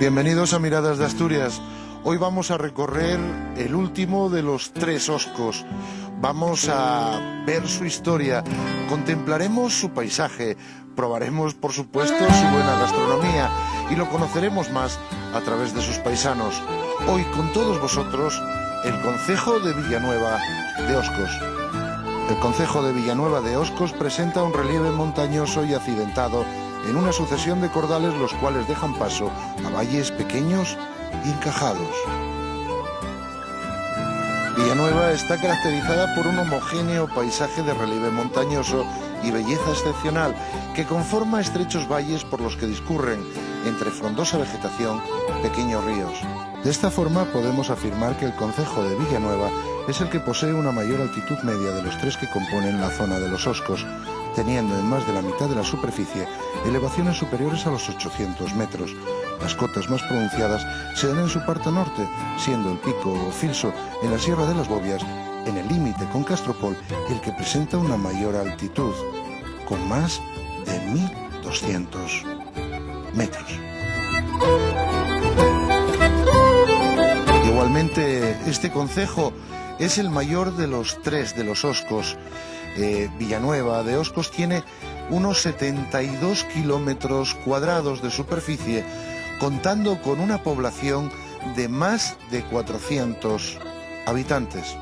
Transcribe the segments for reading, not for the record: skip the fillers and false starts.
Bienvenidos a Miradas de Asturias. Hoy vamos a recorrer el último de los 3 Oscos. Vamos a ver su historia, contemplaremos su paisaje, probaremos por supuesto su buena gastronomía y lo conoceremos más a través de sus paisanos. Hoy con todos vosotros, el concejo de Villanueva de Oscos. El concejo de Villanueva de Oscos presenta un relieve montañoso y accidentado en una sucesión de cordales los cuales dejan paso a valles pequeños y encajados. Villanueva está caracterizada por un homogéneo paisaje de relieve montañoso y belleza excepcional que conforma estrechos valles por los que discurren, entre frondosa vegetación, pequeños ríos. De esta forma podemos afirmar que el concejo de Villanueva es el que posee una mayor altitud media de los 3 que componen la zona de los Oscos, teniendo en más de la mitad de la superficie elevaciones superiores a los 800 metros. Las cotas más pronunciadas se dan en su parte norte, siendo el pico o Filso en la Sierra de las Bovias, en el límite con Castropol, el que presenta una mayor altitud, con más de 1200 metros. Igualmente, este concejo es el mayor de los 3 de los Oscos. Villanueva de Oscos tiene unos 72 kilómetros cuadrados de superficie, contando con una población de más de 400 habitantes.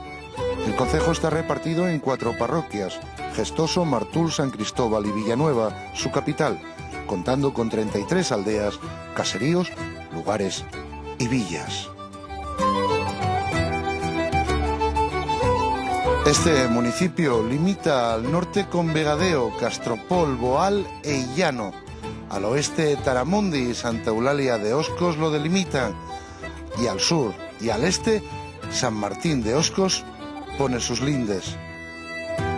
El concejo está repartido en 4 parroquias: Gestoso, Martul, San Cristóbal y Villanueva, su capital, contando con 33 aldeas, caseríos, lugares y villas. Este municipio limita al norte con Vegadeo, Castropol, Boal e Illano. Al oeste, Taramundi y Santa Eulalia de Oscos lo delimitan. Y al sur y al este, San Martín de Oscos pone sus lindes.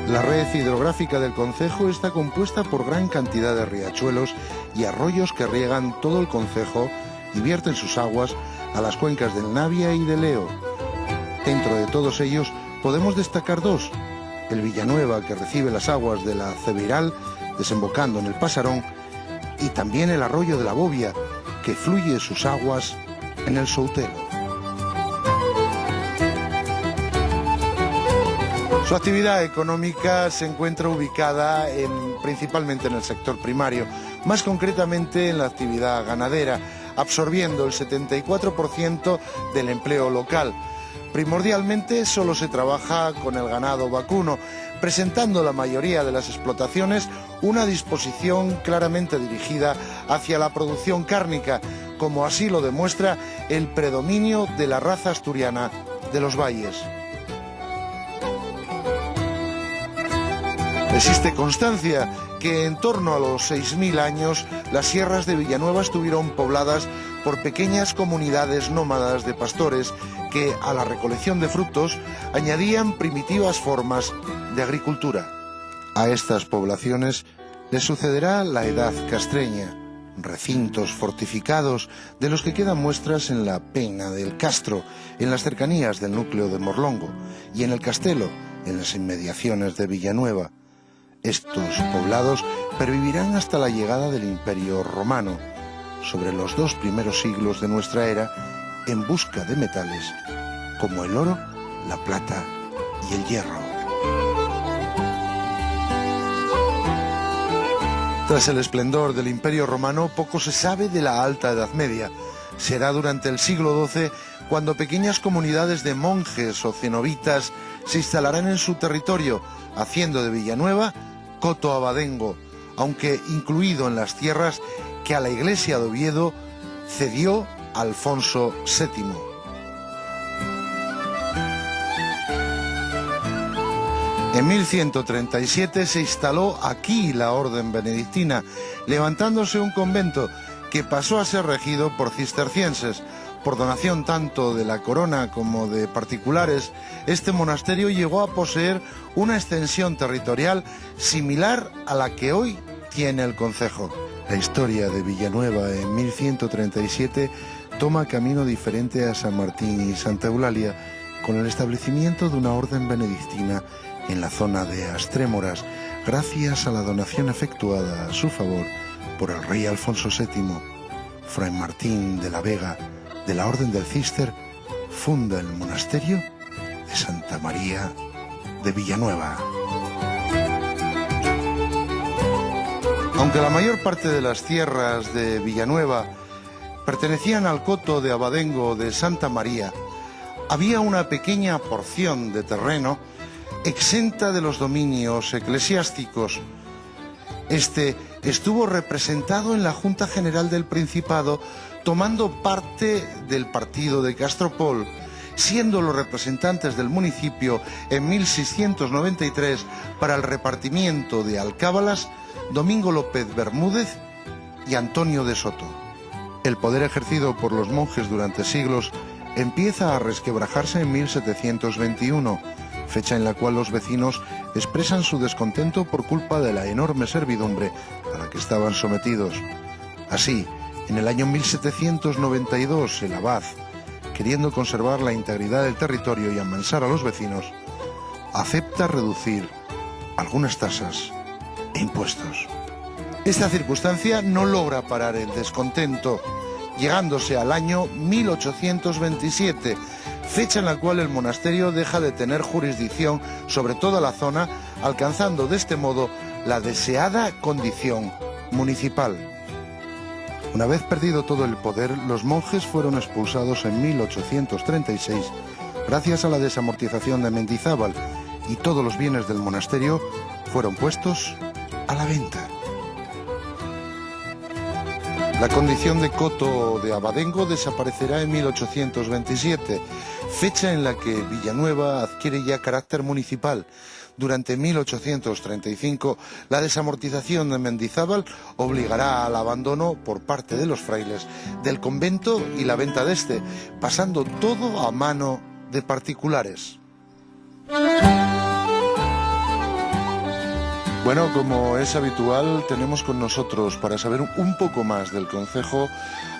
La red hidrográfica del concejo está compuesta por gran cantidad de riachuelos y arroyos que riegan todo el concejo y vierten sus aguas a las cuencas del Navia y del Leo. Dentro de todos ellos podemos destacar 2, el Villanueva, que recibe las aguas de la Ceviral desembocando en el Pasarón, y también el arroyo de la Bobia, que fluye sus aguas en el Soutelo. Su actividad económica se encuentra ubicada principalmente en el sector primario, más concretamente en la actividad ganadera, absorbiendo el 74% del empleo local. Primordialmente solo se trabaja con el ganado vacuno, presentando la mayoría de las explotaciones una disposición claramente dirigida hacia la producción cárnica, como así lo demuestra el predominio de la raza asturiana de los valles. Existe constancia que en torno a los 6.000 años las sierras de Villanueva estuvieron pobladas por pequeñas comunidades nómadas de pastores que a la recolección de frutos añadían primitivas formas de agricultura. A estas poblaciones les sucederá la Edad Castreña, recintos fortificados de los que quedan muestras en la Pena del Castro, en las cercanías del núcleo de Morlongo, y en el Castelo, en las inmediaciones de Villanueva. Estos poblados pervivirán hasta la llegada del Imperio Romano, sobre los 2 primeros siglos de nuestra era, en busca de metales como el oro, la plata y el hierro. Tras el esplendor del Imperio Romano, poco se sabe de la Alta Edad Media. Será durante el siglo XII cuando pequeñas comunidades de monjes o cenobitas se instalarán en su territorio, haciendo de Villanueva coto abadengo, aunque incluido en las tierras que a la iglesia de Oviedo cedió Alfonso VII. En 1137 se instaló aquí la orden benedictina, levantándose un convento que pasó a ser regido por cistercienses. Por donación tanto de la corona como de particulares, este monasterio llegó a poseer una extensión territorial similar a la que hoy tiene el concejo. La historia de Villanueva en 1137 toma camino diferente a San Martín y Santa Eulalia, con el establecimiento de una orden benedictina en la zona de Astrémoras, gracias a la donación efectuada a su favor por el rey Alfonso VII. Fray Martín de la Vega, de la Orden del Císter, funda el monasterio de Santa María de Villanueva. Aunque la mayor parte de las tierras de Villanueva pertenecían al coto de Abadengo de Santa María, había una pequeña porción de terreno exenta de los dominios eclesiásticos. Este estuvo representado en la Junta General del Principado, tomando parte del partido de Castropol, siendo los representantes del municipio en 1693 para el repartimiento de alcábalas Domingo López Bermúdez y Antonio de Soto. El poder ejercido por los monjes durante siglos empieza a resquebrajarse en 1721, fecha en la cual los vecinos expresan su descontento por culpa de la enorme servidumbre a la que estaban sometidos. Así, en el año 1792, el abad, queriendo conservar la integridad del territorio y amansar a los vecinos, acepta reducir algunas tasas e impuestos. Esta circunstancia no logra parar el descontento, llegándose al año 1827, fecha en la cual el monasterio deja de tener jurisdicción sobre toda la zona, alcanzando de este modo la deseada condición municipal. Una vez perdido todo el poder, los monjes fueron expulsados en 1836, gracias a la desamortización de Mendizábal, y todos los bienes del monasterio fueron puestos a la venta. La condición de coto de Abadengo desaparecerá en 1827, fecha en la que Villanueva adquiere ya carácter municipal. Durante 1835, la desamortización de Mendizábal obligará al abandono por parte de los frailes del convento y la venta de este, pasando todo a mano de particulares. Bueno, como es habitual, tenemos con nosotros, para saber un poco más del concejo,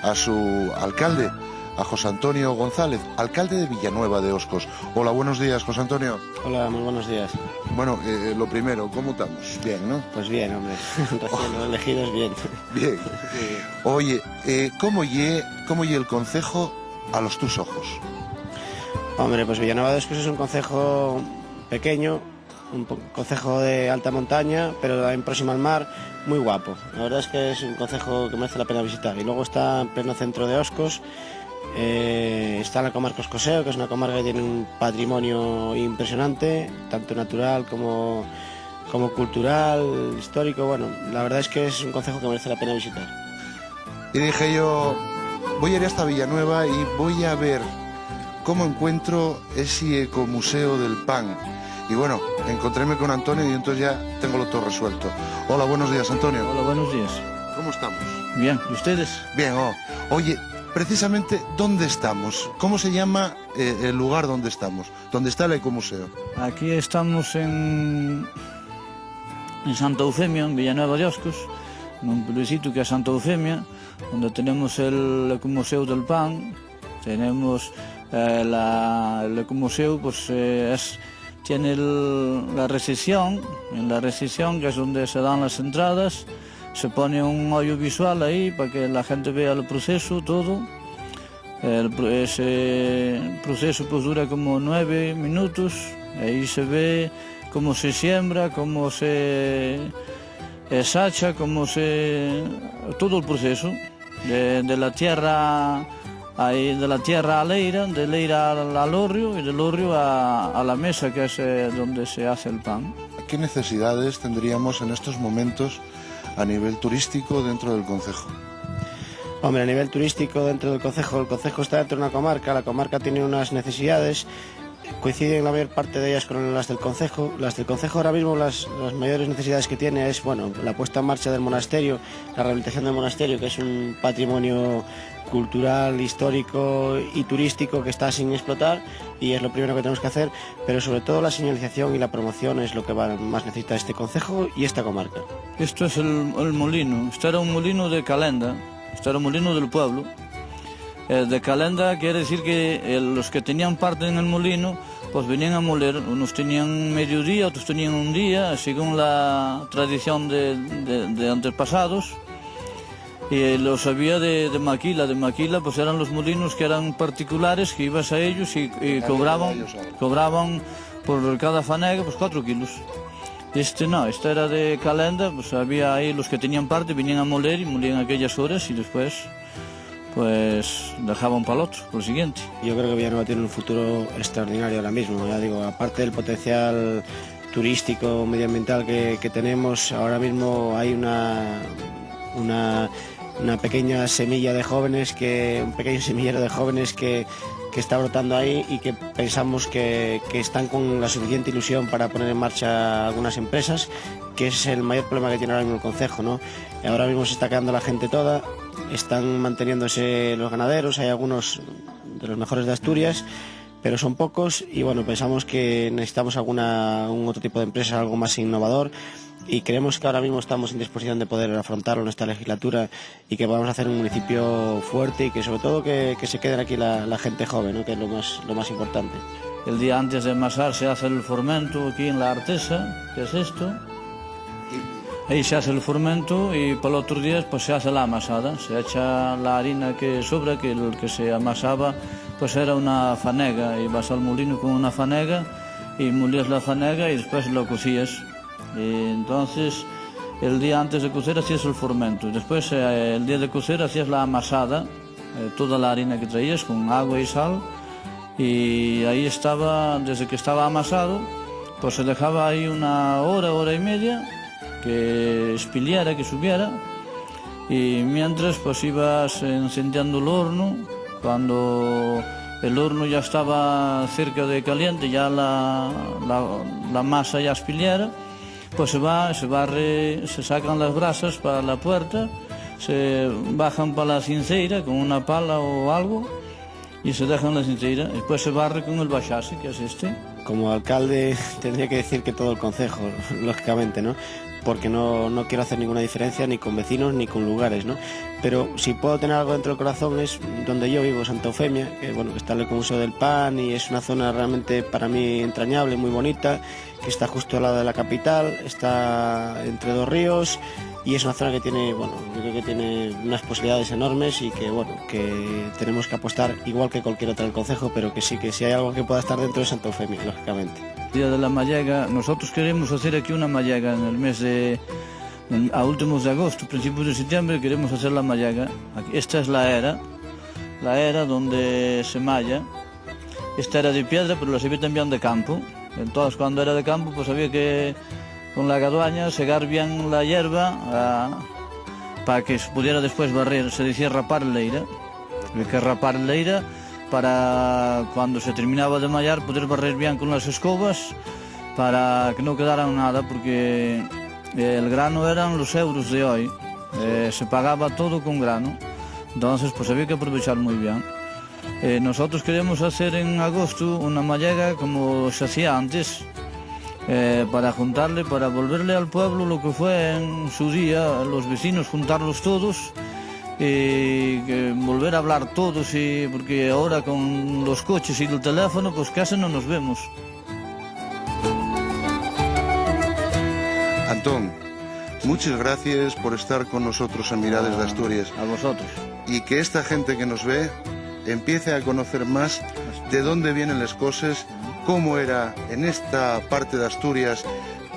a su alcalde, a José Antonio González, alcalde de Villanueva de Oscos. Hola, buenos días, José Antonio. Hola, muy buenos días. Bueno, lo primero, ¿cómo estamos? Bien, ¿no? Pues bien, hombre, recién elegidos, bien. Bien. Sí. Oye, ¿cómo lle el concejo a los tus ojos? Hombre, pues Villanueva de Oscos es un concejo pequeño, un concejo de alta montaña, pero también próximo al mar, muy guapo. La verdad es que es un concejo que merece la pena visitar. Y luego está en pleno centro de Oscos, está en la comarca Oscoseo, que es una comarca que tiene un patrimonio impresionante, tanto natural como cultural, histórico. Bueno, la verdad es que es un concejo que merece la pena visitar. Y dije yo, voy a ir hasta Villanueva y voy a ver cómo encuentro ese ecomuseo del pan. Y bueno, encontréme con Antonio y entonces ya tengo lo todo resuelto. Hola, buenos días, Antonio. Hola, buenos días. ¿Cómo estamos? Bien, ¿y ustedes? Bien, Oye, precisamente, ¿dónde estamos? ¿Cómo se llama el lugar donde estamos? ¿Dónde está el ecomuseo? Aquí estamos en Santa Eufemia, en Villanueva de Oscos, en un pueblecito que es Santa Eufemia, donde tenemos el ecomuseo del pan. Tenemos el ecomuseo, pues tiene la recepción, en la recepción, que es donde se dan las entradas, se pone un audiovisual ahí para que la gente vea el proceso, todo. Ese proceso pues dura como 9 minutos, ahí se ve cómo se siembra, cómo se sacha, todo el proceso, de la tierra... de la tierra a Leira, de Leira al Orrio y del Orrio a la mesa, que es donde se hace el pan. ¿Qué necesidades tendríamos en estos momentos a nivel turístico dentro del concejo? Hombre, a nivel turístico dentro del concejo, el concejo está dentro de una comarca, la comarca tiene unas necesidades, coinciden la mayor parte de ellas con las del concejo. Las del concejo ahora mismo, las mayores necesidades que tiene es, bueno, la puesta en marcha del monasterio, la rehabilitación del monasterio, que es un patrimonio cultural, histórico y turístico que está sin explotar, y es lo primero que tenemos que hacer, pero sobre todo la señalización y la promoción es lo que más necesita este concejo y esta comarca. Esto es el molino. Este era un molino de Calenda, este era un molino del pueblo. De Calenda quiere decir que los que tenían parte en el molino pues venían a moler. Unos tenían mediodía, otros tenían un día, según la tradición de antepasados. Y los había de maquila, pues eran los molinos que eran particulares, que ibas a ellos y cobraban por cada fanega pues 4 kilos. Este era de calenda, pues había ahí los que tenían parte, venían a moler y molían aquellas horas y después pues dejaban para el otro, por el siguiente. Yo creo que Villanueva tiene un futuro extraordinario ahora mismo, ya digo, aparte del potencial turístico, medioambiental que tenemos, ahora mismo hay una pequeña semilla de jóvenes, un pequeño semillero de jóvenes que está brotando ahí y que pensamos que están con la suficiente ilusión para poner en marcha algunas empresas, que es el mayor problema que tiene ahora mismo el concejo, ¿no? Ahora mismo se está quedando la gente toda, están manteniéndose los ganaderos, hay algunos de los mejores de Asturias, pero son pocos y bueno, pensamos que necesitamos un otro tipo de empresa, algo más innovador, y creemos que ahora mismo estamos en disposición de poder afrontarlo en esta legislatura y que podamos hacer un municipio fuerte y que sobre todo que se quede aquí la gente joven, ¿no? Que es lo más importante. El día antes de amasar se hace el fermento aquí en la artesa, que es esto. Ahí se hace el fermento y para los otros días pues se hace la amasada, se echa la harina que sobra, que el que se amasaba pues era una fanega, y vas al molino con una fanega y molías la fanega y después lo cocías. Y entonces el día antes de cocer hacías el fermento, después el día de cocer hacías la amasada, toda la harina que traías con agua y sal, y ahí estaba, desde que estaba amasado pues se dejaba ahí una hora y media que espiliera, que subiera, y mientras pues ibas encendiendo el horno. Cuando el horno ya estaba cerca de caliente, ya la masa ya espiliera, pues se barre, se sacan las brasas para la puerta, se bajan para la cinceira con una pala o algo y se dejan la cinceira, después se barre con el bachase, que es este. Como alcalde tendría que decir que todo el concejo, lógicamente, ¿no? Porque no quiero hacer ninguna diferencia ni con vecinos ni con lugares, ¿no? Pero si puedo tener algo dentro del corazón es donde yo vivo, Santa Eufemia, que bueno, está el Museo del Pan y es una zona realmente para mí entrañable, muy bonita, que está justo al lado de la capital, está entre dos ríos y es una zona que tiene, bueno, yo creo que tiene unas posibilidades enormes y que bueno, que tenemos que apostar igual que cualquier otra del concejo, pero que sí hay algo que pueda estar dentro de Santa Eufemia, lógicamente. Día de la Mallega, nosotros queremos hacer aquí una Mallega en el mes a últimos de agosto, principios de septiembre queremos hacer la Mallega. Esta es la era donde se malla. Esta era de piedra, pero la se ve también de campo. Entonces cuando era de campo pues había que con la gaduaña segar bien la hierba para que se pudiera después barrer, se decía rapar leira. Había que rapar leira para cuando se terminaba de mallar poder barrer bien con las escobas para que no quedara nada, porque el grano eran los euros de hoy, se pagaba todo con grano, entonces pues había que aprovechar muy bien. Nosotros queremos hacer en agosto una mallega como se hacía antes, para juntarle, para volverle al pueblo lo que fue en su día, los vecinos, juntarlos todos y volver a hablar todos, porque ahora con los coches y el teléfono pues casi no nos vemos. Antón, muchas gracias por estar con nosotros en Mirades de Asturias. A vosotros. Y que esta gente que nos ve empiece a conocer más de dónde vienen las cosas, cómo era en esta parte de Asturias,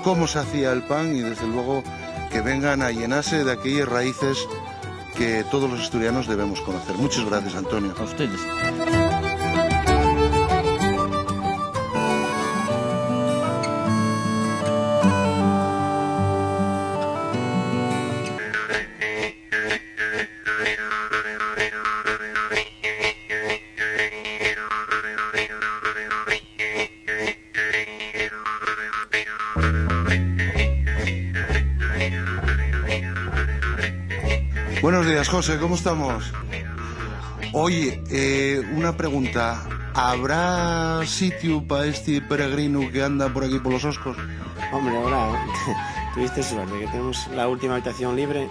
cómo se hacía el pan y desde luego que vengan a llenarse de aquellas raíces que todos los asturianos debemos conocer. Muchas gracias, Antonio. A ustedes. Buenos días, José, ¿cómo estamos? Oye, una pregunta. ¿Habrá sitio para este peregrino que anda por aquí por los Oscos? Hombre, ahora tuviste suerte, que tenemos la última habitación libre.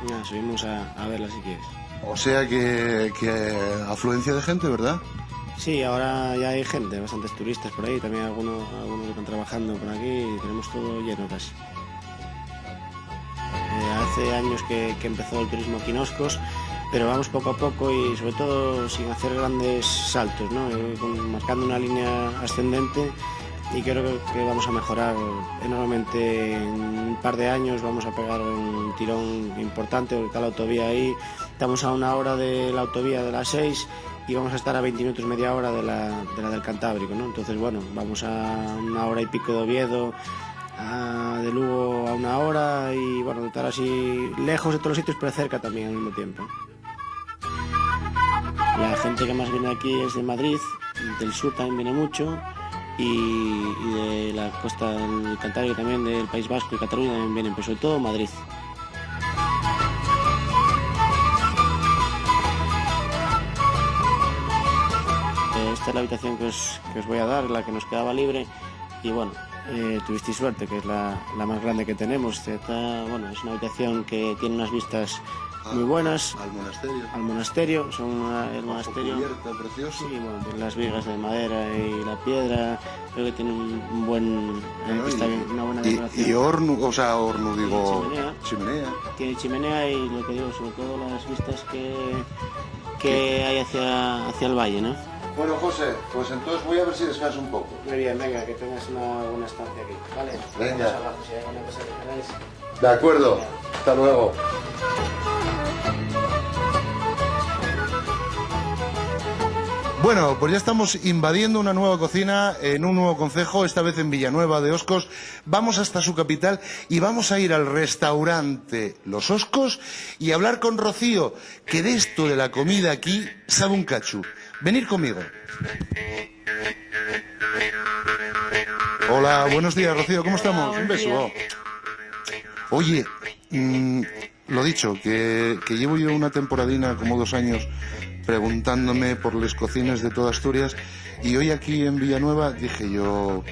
Ya, subimos a verla si quieres. O sea que afluencia de gente, ¿verdad? Sí, ahora ya hay gente, bastantes turistas por ahí, también algunos que están trabajando por aquí y tenemos todo lleno casi. hace años que empezó el turismo aquí en Oscos, pero vamos poco a poco y sobre todo sin hacer grandes saltos, ¿no? Marcando una línea ascendente, y creo que vamos a mejorar enormemente. En un par de años vamos a pegar un tirón importante, porque está la autovía ahí. Estamos a 1 hora de la autovía de la 6 y vamos a estar a 20 minutos, media hora de la del Cantábrico, ¿no? Entonces, bueno, vamos a 1 hora y pico de Oviedo, de Lugo a 1 hora, y bueno, de estar así lejos de todos los sitios, pero cerca también al mismo tiempo. La gente que más viene aquí es de Madrid, del sur también viene mucho, y de la costa del Cantábrico también, del País Vasco y Cataluña también vienen, pero sobre todo Madrid. Esta es la habitación que os voy a dar, la que nos quedaba libre, y bueno, tuvisteis suerte, que es la más grande que tenemos. Bueno, es una habitación que tiene unas vistas muy buenas al monasterio. Son el monasterio precioso. Sí, bueno, tiene las vigas de madera y la piedra. Creo que tiene un buen está bien, una buena decoración. Y horno, o sea, horno, digo, chimenea. Tiene chimenea, y lo que digo, sobre todo las vistas que hay hacia el valle, ¿no? Bueno, José, pues entonces voy a ver si descansas un poco. Muy bien, venga, que tengas una buena estancia aquí, ¿vale? Venga. Vamos abajo, si hay alguna cosa que queráis. De acuerdo, hasta luego. Bueno, pues ya estamos invadiendo una nueva cocina en un nuevo concejo, esta vez en Villanueva de Oscos. Vamos hasta su capital y vamos a ir al restaurante Los Oscos y hablar con Rocío, que de esto de la comida aquí sabe un cachu. Venid conmigo. Hola, buenos días, Rocío, ¿cómo estamos? Un beso. Oye, lo dicho, que llevo yo una temporadina, como 2 años, preguntándome por las cocinas de toda Asturias, y hoy aquí en Villanueva dije yo,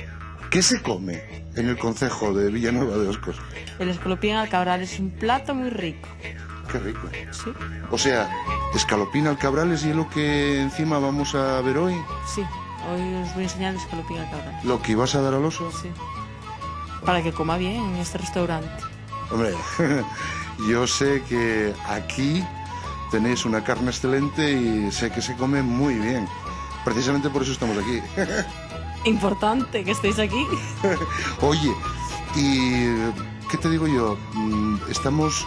¿qué se come en el concejo de Villanueva de Oscos? El escalopín al cabral es un plato muy rico. Qué rico. Sí. O sea, escalopín al cabrales, y es lo que encima vamos a ver hoy. Sí, hoy os voy a enseñar el escalopín al cabral. ¿Lo que ibas a dar al oso? Sí. Para que coma bien en este restaurante. Hombre, yo sé que aquí tenéis una carne excelente y sé que se come muy bien. Precisamente por eso estamos aquí. Importante que estéis aquí. Oye, ¿y qué te digo yo? Estamos,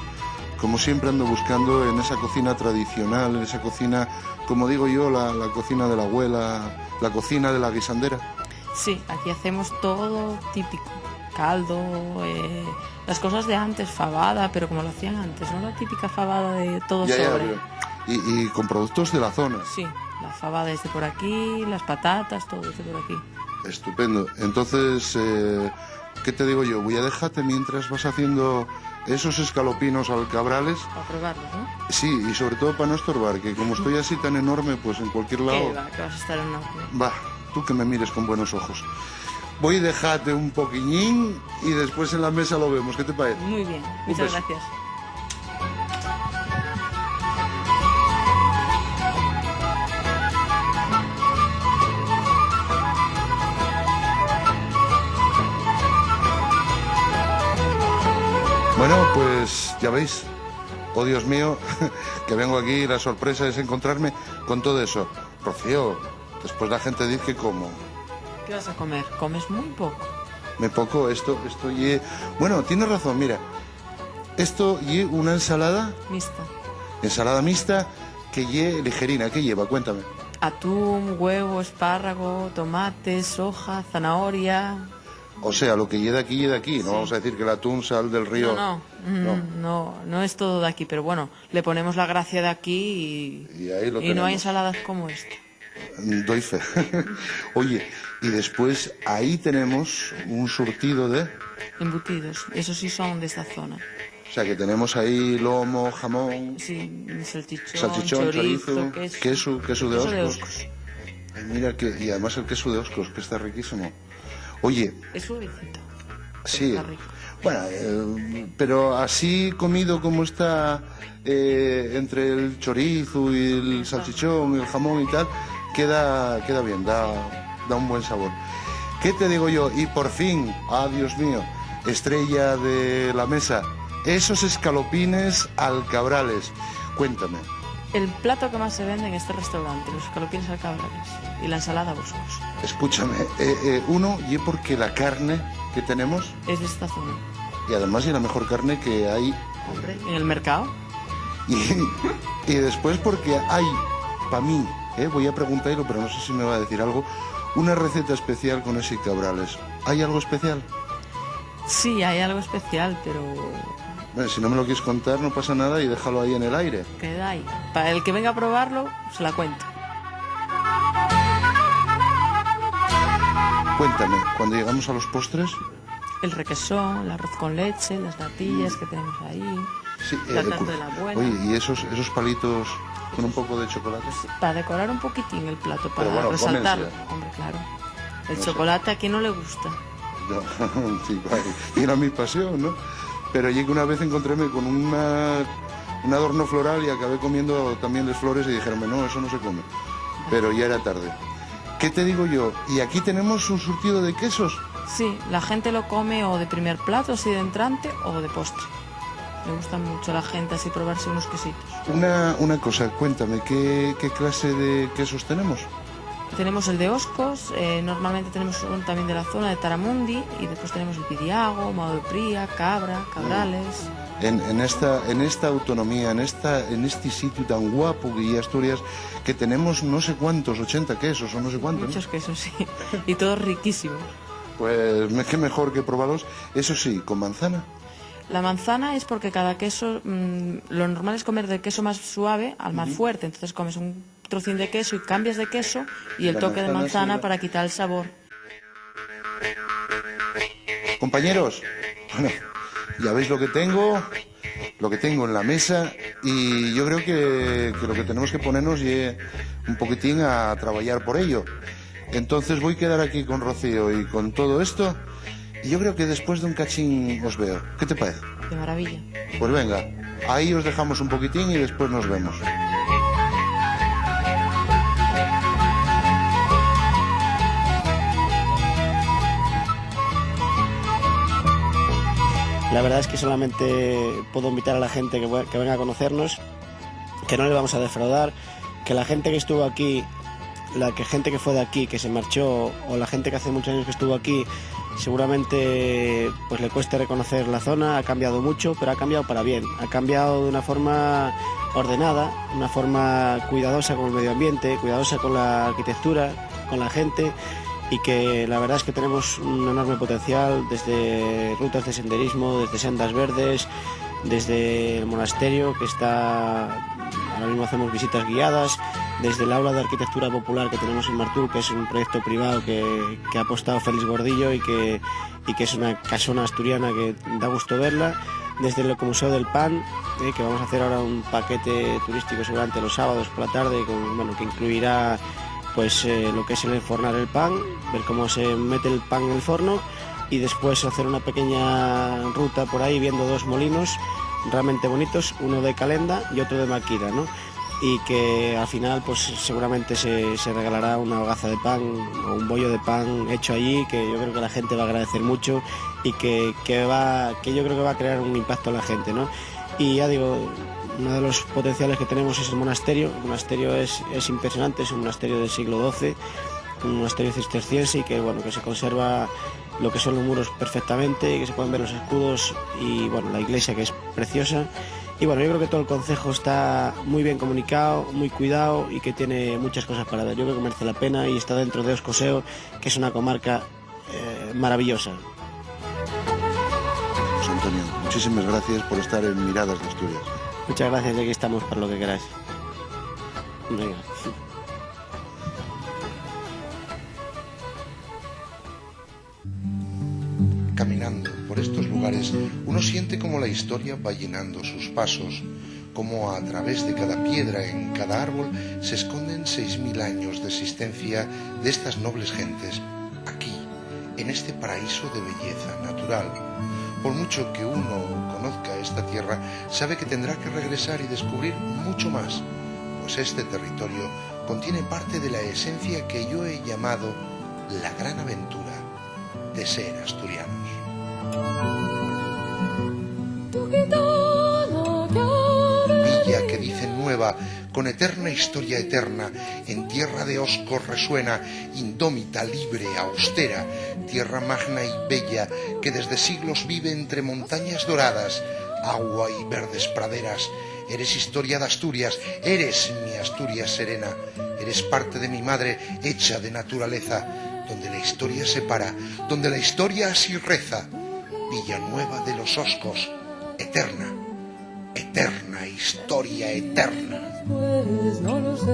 como siempre, ando buscando en esa cocina tradicional, en esa cocina, como digo yo, la cocina de la abuela, la cocina de la guisandera. Sí, aquí hacemos todo típico. Caldo, las cosas de antes, fabada, pero como lo hacían antes, no la típica fabada de todo sobre. Y con productos de la zona. Sí, la fabada es de por aquí, las patatas, todo es de por aquí. Estupendo. Entonces, ¿qué te digo yo? Voy a dejarte mientras vas haciendo esos escalopinos al cabrales. Para probarlos, ¿no? Sí, y sobre todo para no estorbar, que como estoy así tan enorme, pues en cualquier lado... Que vas a estar enorme. Va, tú que me mires con buenos ojos. Voy a dejarte un poquillín y después en la mesa lo vemos. ¿Qué te parece? Muy bien, muchas gracias. Bueno, pues ya veis, oh Dios mío, que vengo aquí y la sorpresa es encontrarme con todo eso. Rocío, después la gente dice que como... ¿Qué vas a comer? Comes muy poco. Me poco, esto y... Bueno, tienes razón, mira. Esto y una ensalada... Mixta. Ensalada mixta que ligerina. ¿Qué lleva? Cuéntame. Atún, huevo, espárrago, tomate, soja, zanahoria... O sea, lo que lleva aquí, no sí. Vamos a decir que el atún sal del río. No es todo de aquí, pero bueno, le ponemos la gracia de aquí y ahí lo y no hay ensaladas como esta. Doy fe. Oye, y después ahí tenemos un surtido de... Embutidos, esos sí son de esta zona. O sea, que tenemos ahí lomo, jamón... Sí, salchichón, chorizo, queso de Oscos. Ay, mira, y además el queso de Oscos, que está riquísimo. Oye... Es suavecito. Sí. Está rico. Bueno, pero así comido como está entre el chorizo y el salchichón y el jamón y tal, queda bien, da un buen sabor. ¿Qué te digo yo? Y por fin, Dios mío, estrella de la mesa, Esos escalopines alcabrales. Cuéntame. El plato que más se vende en este restaurante, los escalopines alcabrales y la ensalada boscos. Escúchame, uno, y es porque la carne que tenemos, Es de esta zona. y además es la mejor carne que hay, Hombre, en el mercado. y después porque hay, para mí, voy a preguntarlo, pero no sé si me va a decir algo, una receta especial con ese cabrales. ¿Hay algo especial? Sí, hay algo especial, pero Bueno, si no me lo quieres contar, no pasa nada y déjalo ahí en el aire. queda ahí. Para el que venga a probarlo, se la cuento. Cuéntame, cuando llegamos a los postres, El requesón, el arroz con leche, las natillas que tenemos ahí, sí, la tarta de la abuela. oye, ¿y esos palitos con un poco de chocolate? Para decorar un poquitín el plato, para Pero bueno, resaltarlo. cómense. Hombre, claro. El No sé. chocolate a quien no le gusta. No, sí, vale. Y era mi pasión, ¿no? Pero llegué una vez, encontréme con un adorno floral y acabé comiendo también las flores y dijeronme, no, eso no se come. Pero ya era tarde. ¿Qué te digo yo? Y aquí tenemos un surtido de quesos. Sí, la gente lo come o de primer plato, así de entrante, o de postre. Le gusta mucho a la gente así probarse unos quesitos. Una cosa, cuéntame, ¿qué clase de quesos tenemos? Tenemos el de Oscos, normalmente tenemos uno también de la zona de Taramundi, y después tenemos el Pidiago, Mado de Pría, Cabra, Cabrales. En esta autonomía, en este sitio tan guapo que es Asturias, que tenemos no sé cuántos, 80 quesos o no sé cuántos. Muchos quesos, sí. Y todos riquísimos. Pues qué mejor que probarlos. Eso sí, con manzana. La manzana es porque cada queso, lo normal es comer de queso más suave al más fuerte. Entonces comes un trocín de queso y cambias de queso y el La toque de manzana manzana sí. para quitar el sabor. Compañeros, bueno, ya veis lo que tengo en la mesa y yo creo que lo que tenemos que ponernos es un poquitín a trabajar por ello. Entonces voy a quedar aquí con Rocío y con todo esto y yo creo que después de un cachín os veo. ¿Qué te parece? De maravilla. Pues venga, ahí os dejamos un poquitín y después nos vemos. La verdad es que solamente puedo invitar a la gente que venga a conocernos, que no le vamos a defraudar, que la gente que estuvo aquí, gente que fue de aquí, que se marchó, o la gente que hace muchos años que estuvo aquí, seguramente pues le cueste reconocer la zona. Ha cambiado mucho, pero ha cambiado para bien. Ha cambiado de una forma ordenada, una forma cuidadosa con el medio ambiente, cuidadosa con la arquitectura, con la gente, y que la verdad es que tenemos un enorme potencial desde rutas de senderismo, desde sendas verdes, desde el monasterio que está, ahora mismo hacemos visitas guiadas, desde el aula de arquitectura popular que tenemos en Martul, que es un proyecto privado que ha apostado Félix Gordillo y que es una casona asturiana que da gusto verla, desde el Ecomuseo del Pan, que vamos a hacer ahora un paquete turístico seguramente los sábados por la tarde, que incluirá pues lo que es el enfornar el pan, ver cómo se mete el pan en el forno y después hacer una pequeña ruta por ahí viendo dos molinos realmente bonitos, uno de Calenda y otro de Maquira, ¿no? Y que al final pues seguramente se regalará una hogaza de pan o un bollo de pan hecho allí, que yo creo que la gente va a agradecer mucho y que yo creo que va a crear un impacto en la gente, ¿no? Y ya digo, uno de los potenciales que tenemos es el monasterio. El monasterio es impresionante, es un monasterio del siglo XII, un monasterio cisterciense y que se conserva lo que son los muros perfectamente y que se pueden ver los escudos y la iglesia, que es preciosa. Y yo creo que todo el concejo está muy bien comunicado, muy cuidado y que tiene muchas cosas para ver. Yo creo que merece la pena y está dentro de Oscoseo, que es una comarca maravillosa. Pues Antonio, muchísimas gracias por estar en Miradas de Asturias. Muchas gracias y aquí estamos para lo que queráis. Venga. Caminando por estos lugares, uno siente como la historia va llenando sus pasos, como a través de cada piedra, en cada árbol, se esconden 6.000 años de existencia de estas nobles gentes, aquí, en este paraíso de belleza natural. Por mucho que uno conozca esta tierra, sabe que tendrá que regresar y descubrir mucho más, pues este territorio contiene parte de la esencia que yo he llamado la gran aventura de ser asturianos. Villanueva, con eterna historia eterna, en tierra de Oscos resuena, indómita, libre, austera, tierra magna y bella, que desde siglos vive entre montañas doradas, agua y verdes praderas. Eres historia de Asturias, eres mi Asturias serena, eres parte de mi madre hecha de naturaleza, donde la historia se para, donde la historia así reza. Villanueva de los Oscos, eterna, eterna, historia eterna. Pues no lo sé.